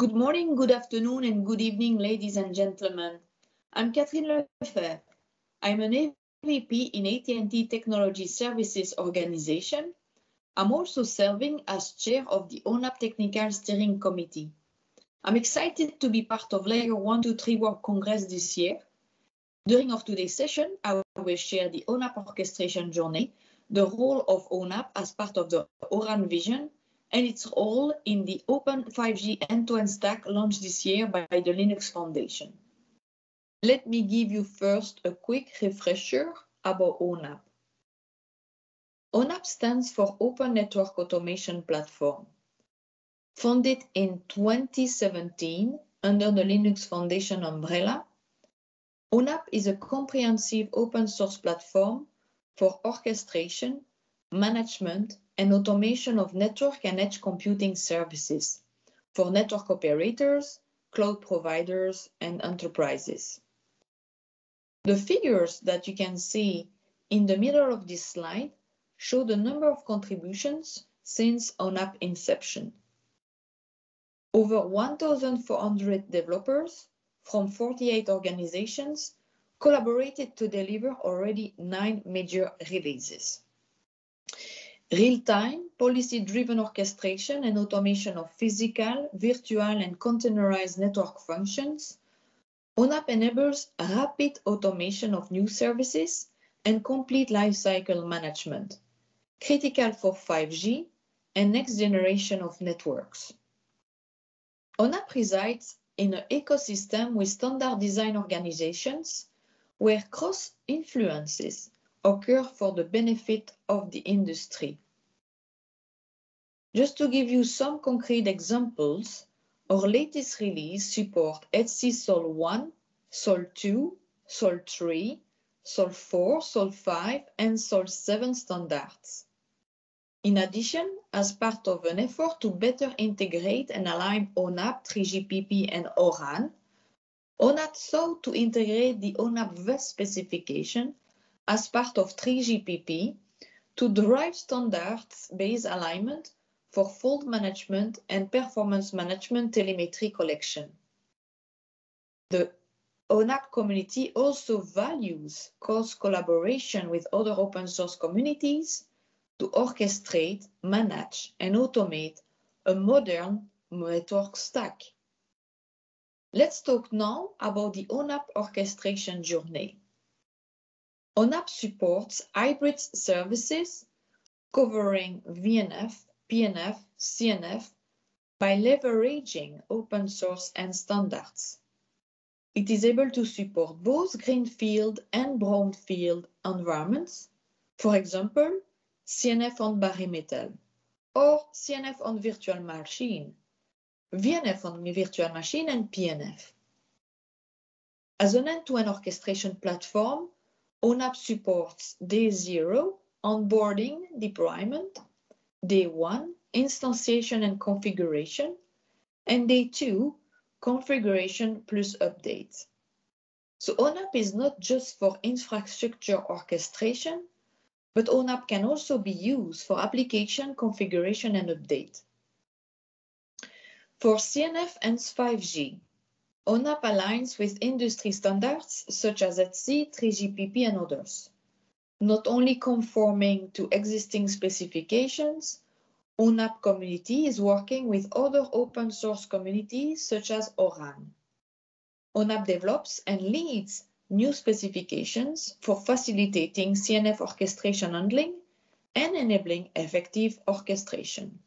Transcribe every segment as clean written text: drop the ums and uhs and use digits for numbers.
Good morning, good afternoon, and good evening, ladies and gentlemen. I'm Catherine Lefebvre. I'm an AVP in AT&T Technology Services Organization. I'm also serving as chair of the ONAP Technical Steering Committee. I'm excited to be part of Layer 123 World Congress this year. During our today's session, I will share the ONAP orchestration journey, the role of ONAP as part of the ORAN vision, and its role in the Open 5G end-to-end stack launched this year by the Linux Foundation. Let me give you first a quick refresher about ONAP. ONAP stands for Open Network Automation Platform. Founded in 2017 under the Linux Foundation umbrella, ONAP is a comprehensive open source platform for orchestration, management, and automation of network and edge computing services for network operators, cloud providers, and enterprises. The figures that you can see in the middle of this slide show the number of contributions since ONAP inception. Over 1,400 developers from 48 organizations collaborated to deliver already 9 major releases. Real-time, policy-driven orchestration and automation of physical, virtual, and containerized network functions, ONAP enables rapid automation of new services and complete lifecycle management, critical for 5G and next generation of networks. ONAP resides in an ecosystem with standard design organizations where cross-influences occur for the benefit of the industry. Just to give you some concrete examples, our latest release supports ETSI SOL 1, SOL 2, SOL 3, SOL 4, SOL 5, and SOL 7 standards. In addition, as part of an effort to better integrate and align ONAP, 3GPP, and ORAN, ONAP sought to integrate the ONAP VEST specification as part of 3GPP to drive standards-based alignment for fault management and performance management telemetry collection. The ONAP community also values close collaboration with other open source communities to orchestrate, manage, and automate a modern network stack. Let's talk now about the ONAP orchestration journey. ONAP supports hybrid services covering VNF, PNF, CNF by leveraging open source and standards. It is able to support both greenfield and brownfield environments, for example, CNF on bare metal, or CNF on virtual machine, VNF on virtual machine, and PNF. As an end-to-end orchestration platform, ONAP supports Day 0, onboarding, deployment, Day 1, instantiation and configuration, and Day 2, configuration plus updates. So ONAP is not just for infrastructure orchestration, but ONAP can also be used for application configuration and update. For CNF and 5G, ONAP aligns with industry standards such as ETSI, 3GPP, and others. Not only conforming to existing specifications, ONAP community is working with other open source communities such as ORAN. ONAP develops and leads new specifications for facilitating CNF orchestration handling and enabling effective orchestration.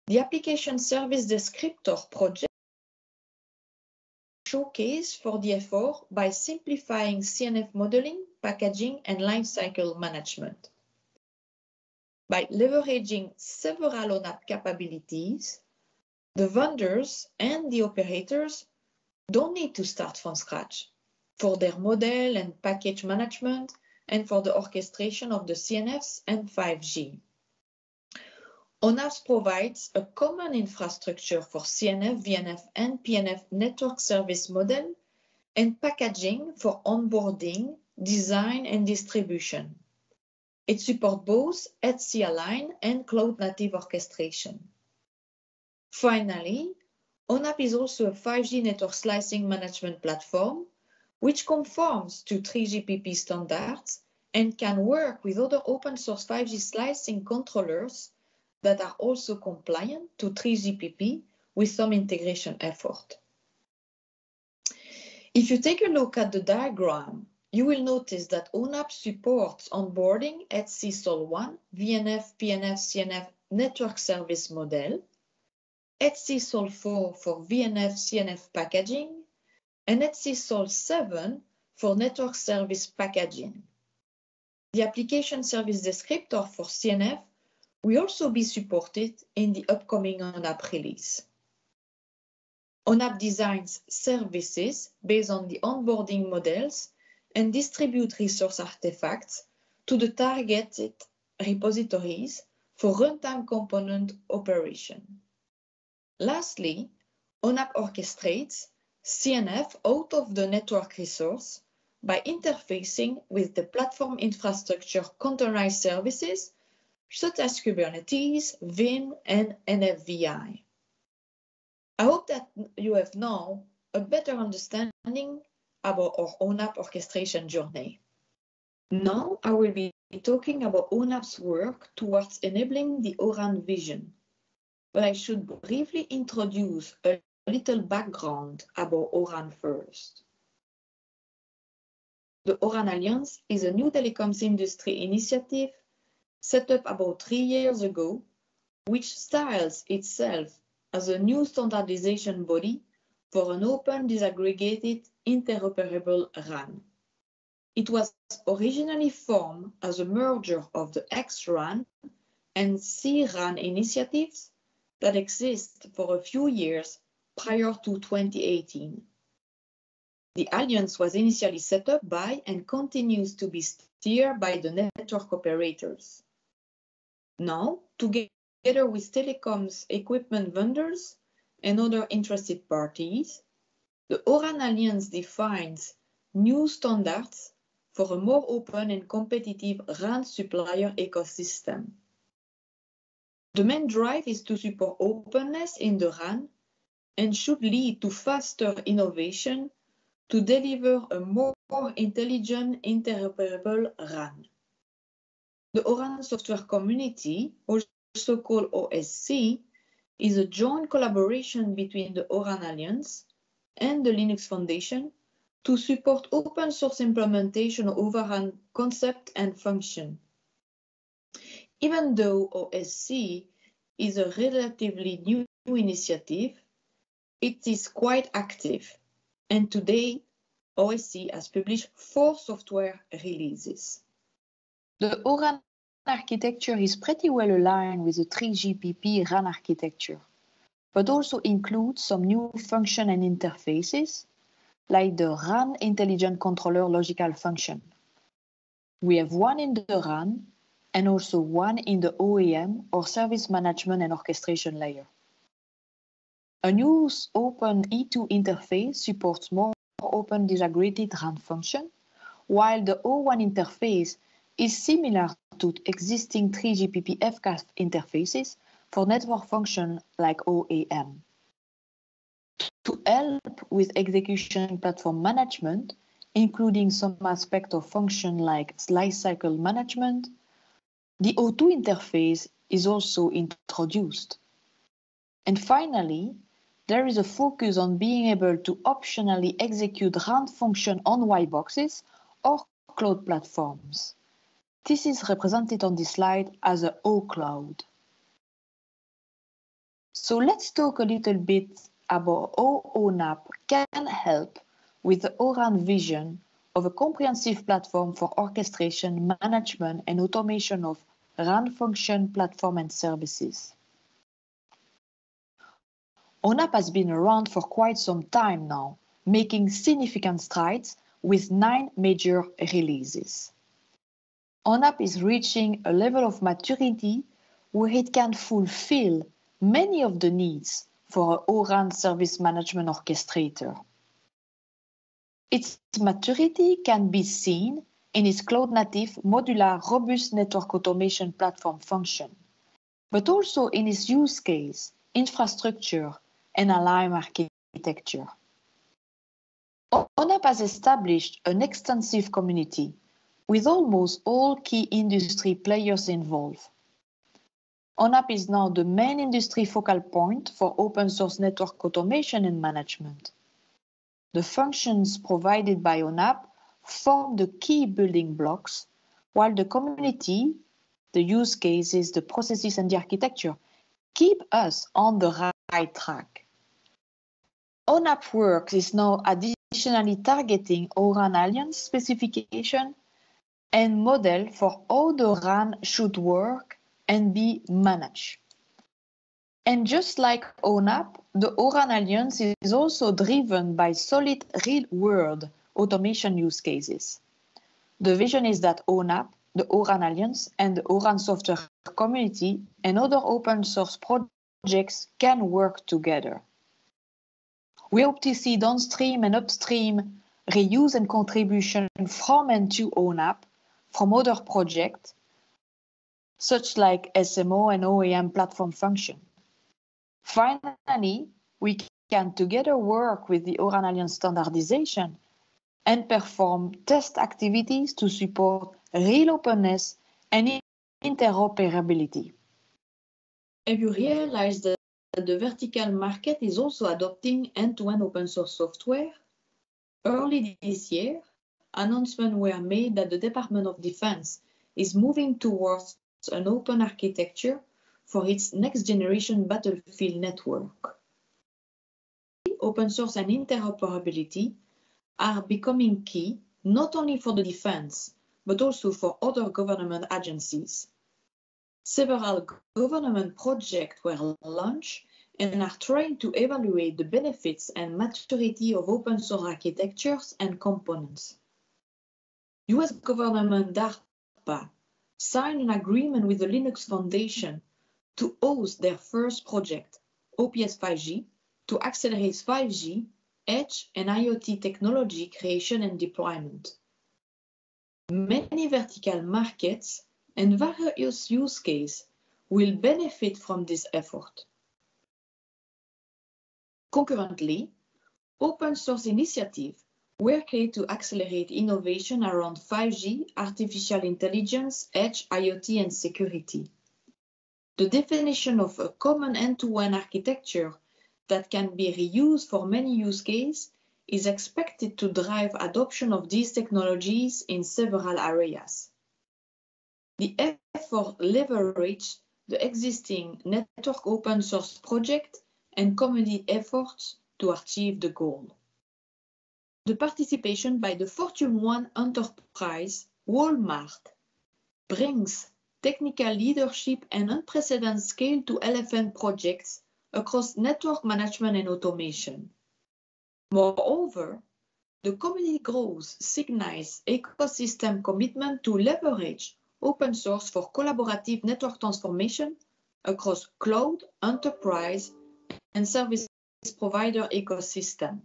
The Application Service Descriptor project showcase for the effort by simplifying CNF modeling, packaging, and lifecycle management. By leveraging several ONAP capabilities, the vendors and the operators don't need to start from scratch for their model and package management and for the orchestration of the CNFs and 5G. ONAP provides a common infrastructure for CNF, VNF, and PNF network service model and packaging for onboarding, design, and distribution. It supports both ETSI-aligned and cloud-native orchestration. Finally, ONAP is also a 5G network slicing management platform, which conforms to 3GPP standards and can work with other open source 5G slicing controllers that are also compliant to 3GPP with some integration effort. If you take a look at the diagram, you will notice that ONAP supports onboarding ETSI SOL1, VNF, PNF, CNF network service model, ETSI SOL4 for VNF, CNF packaging, and ETSI SOL7 for network service packaging. The application service descriptor for CNF will also be supported in the upcoming ONAP release. ONAP designs services based on the onboarding models and distribute resource artifacts to the targeted repositories for runtime component operation. Lastly, ONAP orchestrates CNF out of the network resource by interfacing with the platform infrastructure containerized services such as Kubernetes, Vim, and NFVI. I hope that you have now a better understanding about our ONAP orchestration journey. Now I will be talking about ONAP's work towards enabling the O-RAN vision, but I should briefly introduce a little background about O-RAN first. The O-RAN Alliance is a new telecoms industry initiative set up about 3 years ago, which styles itself as a new standardization body for an open, disaggregated, interoperable RAN. It was originally formed as a merger of the X-RAN and C-RAN initiatives that exist for a few years prior to 2018. The Alliance was initially set up by and continues to be steered by the network operators. Now, together with telecoms equipment vendors and other interested parties, the O-RAN Alliance defines new standards for a more open and competitive RAN supplier ecosystem. The main drive is to support openness in the RAN and should lead to faster innovation to deliver a more intelligent, interoperable RAN. The O-RAN software community, also called OSC, is a joint collaboration between the O-RAN Alliance and the Linux Foundation to support open source implementation of O-RAN concept and function. Even though OSC is a relatively new initiative, it is quite active, and today OSC has published 4 software releases. The O-RAN architecture is pretty well aligned with the 3GPP RAN architecture, but also includes some new function and interfaces, like the RAN Intelligent Controller logical function. We have one in the RAN and also one in the OEM or service management and orchestration layer. A new open E2 interface supports more open disaggregated RAN function, while the O1 interface is similar to existing 3GPP FCAS interfaces for network function like OEM. To help with execution platform management, including some aspect of function like lifecycle management, the O2 interface is also introduced. And finally, there is a focus on being able to optionally execute RAN function on white boxes or cloud platforms. This is represented on this slide as a O-Cloud. So let's talk a little bit about how ONAP can help with the O-RAN vision of a comprehensive platform for orchestration, management, and automation of RAN function, platform, and services. ONAP has been around for quite some time now, making significant strides with 9 major releases. ONAP is reaching a level of maturity where it can fulfill many of the needs for an O-RAN service management orchestrator. Its maturity can be seen in its cloud-native, modular, robust network automation platform function, but also in its use case, infrastructure, and ALIME architecture. ONAP has established an extensive community with almost all key industry players involved. ONAP is now the main industry focal point for open source network automation and management. The functions provided by ONAP form the key building blocks, while the community, the use cases, the processes, and the architecture keep us on the right track. ONAP Works is now additionally targeting O-RAN Alliance specification and model for how the RAN should work and be managed. And just like ONAP, the O-RAN Alliance is also driven by solid real-world automation use cases. The vision is that ONAP, the O-RAN Alliance, and the O-RAN software community and other open source projects can work together. We hope to see downstream and upstream reuse and contribution from and to ONAP from other projects, such like SMO and OEM platform function. Finally, we can together work with the O-RAN Alliance standardization and perform test activities to support real openness and interoperability. Have you realized that the vertical market is also adopting end-to-end open source software? Early this year, announcements were made that the Department of Defense is moving towards an open architecture for its next-generation battlefield network. Open source and interoperability are becoming key not only for the defense, but also for other government agencies. Several government projects were launched and are trying to evaluate the benefits and maturity of open source architectures and components. US government DARPA signed an agreement with the Linux Foundation to host their first project, OPS 5G, to accelerate 5G, Edge, and IoT technology creation and deployment. Many vertical markets and various use cases will benefit from this effort. Concurrently, open source initiatives were created to accelerate innovation around 5G, artificial intelligence, Edge, IoT, and security. The definition of a common end-to-end architecture that can be reused for many use cases is expected to drive adoption of these technologies in several areas. The effort leverages the existing network open source project and community efforts to achieve the goal. The participation by the Fortune 1 enterprise, Walmart, brings technical leadership and unprecedented scale to LFN projects across network management and automation. Moreover, the community growth signals ecosystem commitment to leverage open source for collaborative network transformation across cloud, enterprise, and service provider ecosystem.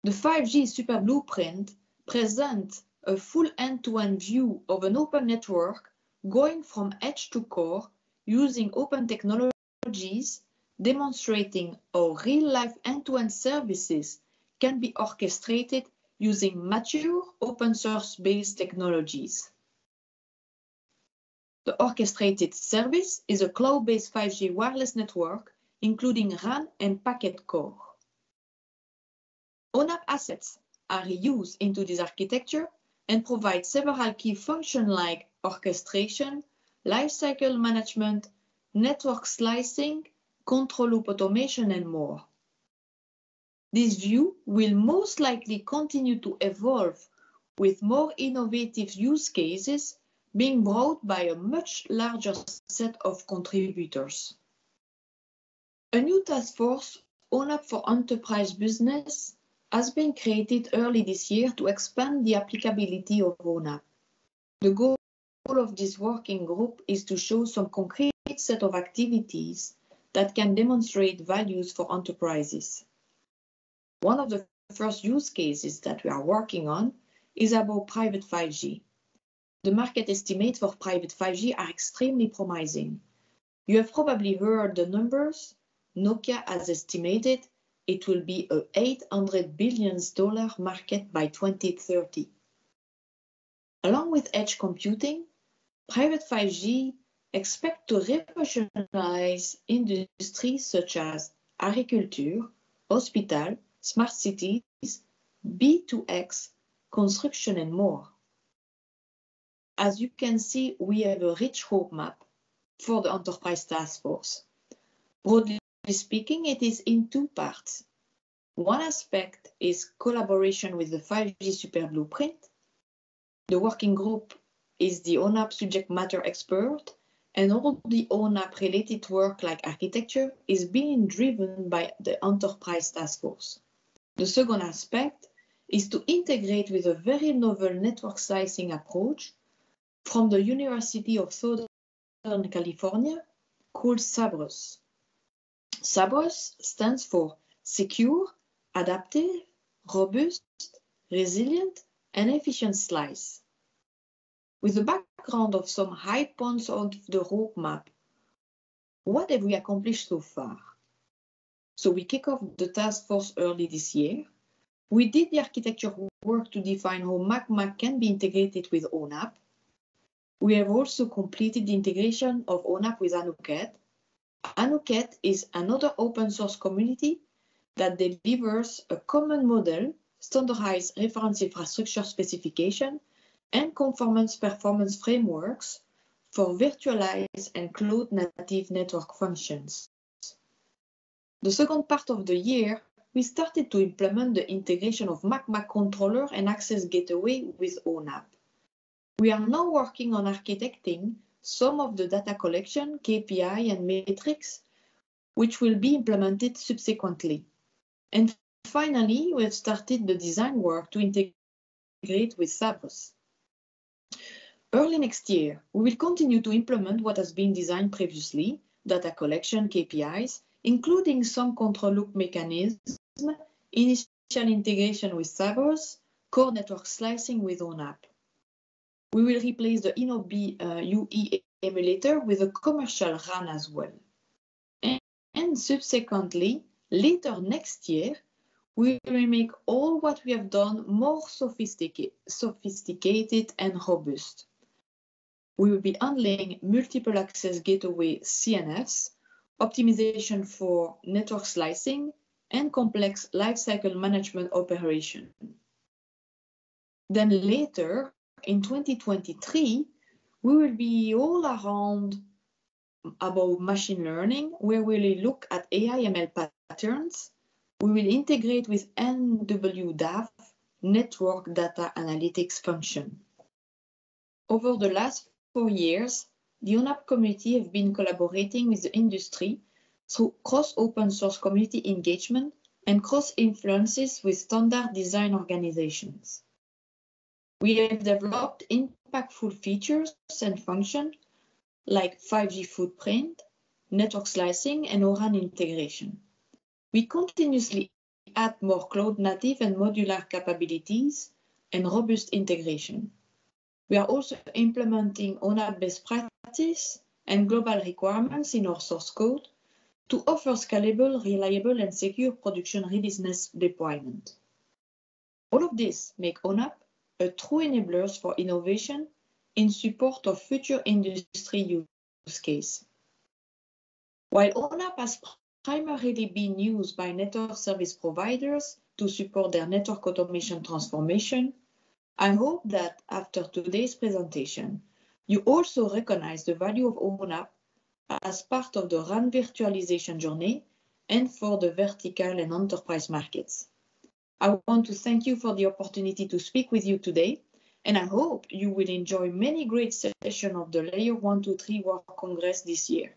The 5G Super Blueprint presents a full end-to-end view of an open network going from edge to core using open technologies, demonstrating how real-life end-to-end services can be orchestrated using mature open source-based technologies. The orchestrated service is a cloud-based 5G wireless network, including RAN and packet core. ONAP assets are reused into this architecture and provide several key functions like orchestration, lifecycle management, network slicing, control loop automation, and more. This view will most likely continue to evolve with more innovative use cases being brought by a much larger set of contributors. A new task force, ONAP for Enterprise Business, has been created early this year to expand the applicability of ONAP. The goal of this working group is to show some concrete set of activities that can demonstrate values for enterprises. One of the first use cases that we are working on is about private 5G. The market estimates for private 5G are extremely promising. You have probably heard the numbers, Nokia has estimated it will be a $800 billion market by 2030. Along with edge computing, private 5G expect to revolutionize industries such as agriculture, hospital, smart cities, B2X, construction, and more. As you can see, we have a rich roadmap for the Enterprise Task Force. Broadly speaking, it is in two parts. One aspect is collaboration with the 5G Super Blueprint. The working group is the ONAP subject matter expert, and all the ONAP related work like architecture is being driven by the Enterprise Task Force. The second aspect is to integrate with a very novel network slicing approach from the University of Southern California called SABRUS. SABRUS stands for Secure, Adaptive, Robust, Resilient, and Efficient Slice. With the background of some high points of the roadmap, what have we accomplished so far? So we kick off the task force early this year. We did the architecture work to define how MACMAC can be integrated with ONAP. We have also completed the integration of ONAP with ANOCAD. ANOCAD is another open source community that delivers a common model, standardized reference infrastructure specification, and conformance performance frameworks for virtualized and cloud-native network functions. The second part of the year, we started to implement the integration of MACMAC controller and access gateway with ONAP. We are now working on architecting some of the data collection, KPI, and metrics, which will be implemented subsequently. And finally, we have started the design work to integrate with SABRUS. Early next year, we will continue to implement what has been designed previously, data collection, KPIs, including some control loop mechanism, initial integration with SABRUS, core network slicing with ONAP. We will replace the InnoB UE emulator with a commercial RAN as well. And subsequently, later next year, we will make all what we have done more sophisticated and robust. We will be handling multiple access gateway CNFs, optimization for network slicing, and complex lifecycle management operation. Then later, in 2023, we will be all around about machine learning, where we will look at AI/ML patterns. We will integrate with NWDAF, Network Data Analytics function. Over the last 4 years, the ONAP community have been collaborating with the industry through cross-open source community engagement and cross-influences with standard design organizations. We have developed impactful features and functions like 5G footprint, network slicing, and O-RAN integration. We continuously add more cloud-native and modular capabilities and robust integration. We are also implementing ONAP best practice and global requirements in our source code to offer scalable, reliable, and secure production readiness deployment. All of this make ONAP a true enabler for innovation in support of future industry use case. While ONAP has primarily been used by network service providers to support their network automation transformation, I hope that after today's presentation, you also recognize the value of ONAP as part of the RAN virtualization journey and for the vertical and enterprise markets. I want to thank you for the opportunity to speak with you today, and I hope you will enjoy many great sessions of the Layer 1, 2, 3 World Congress this year.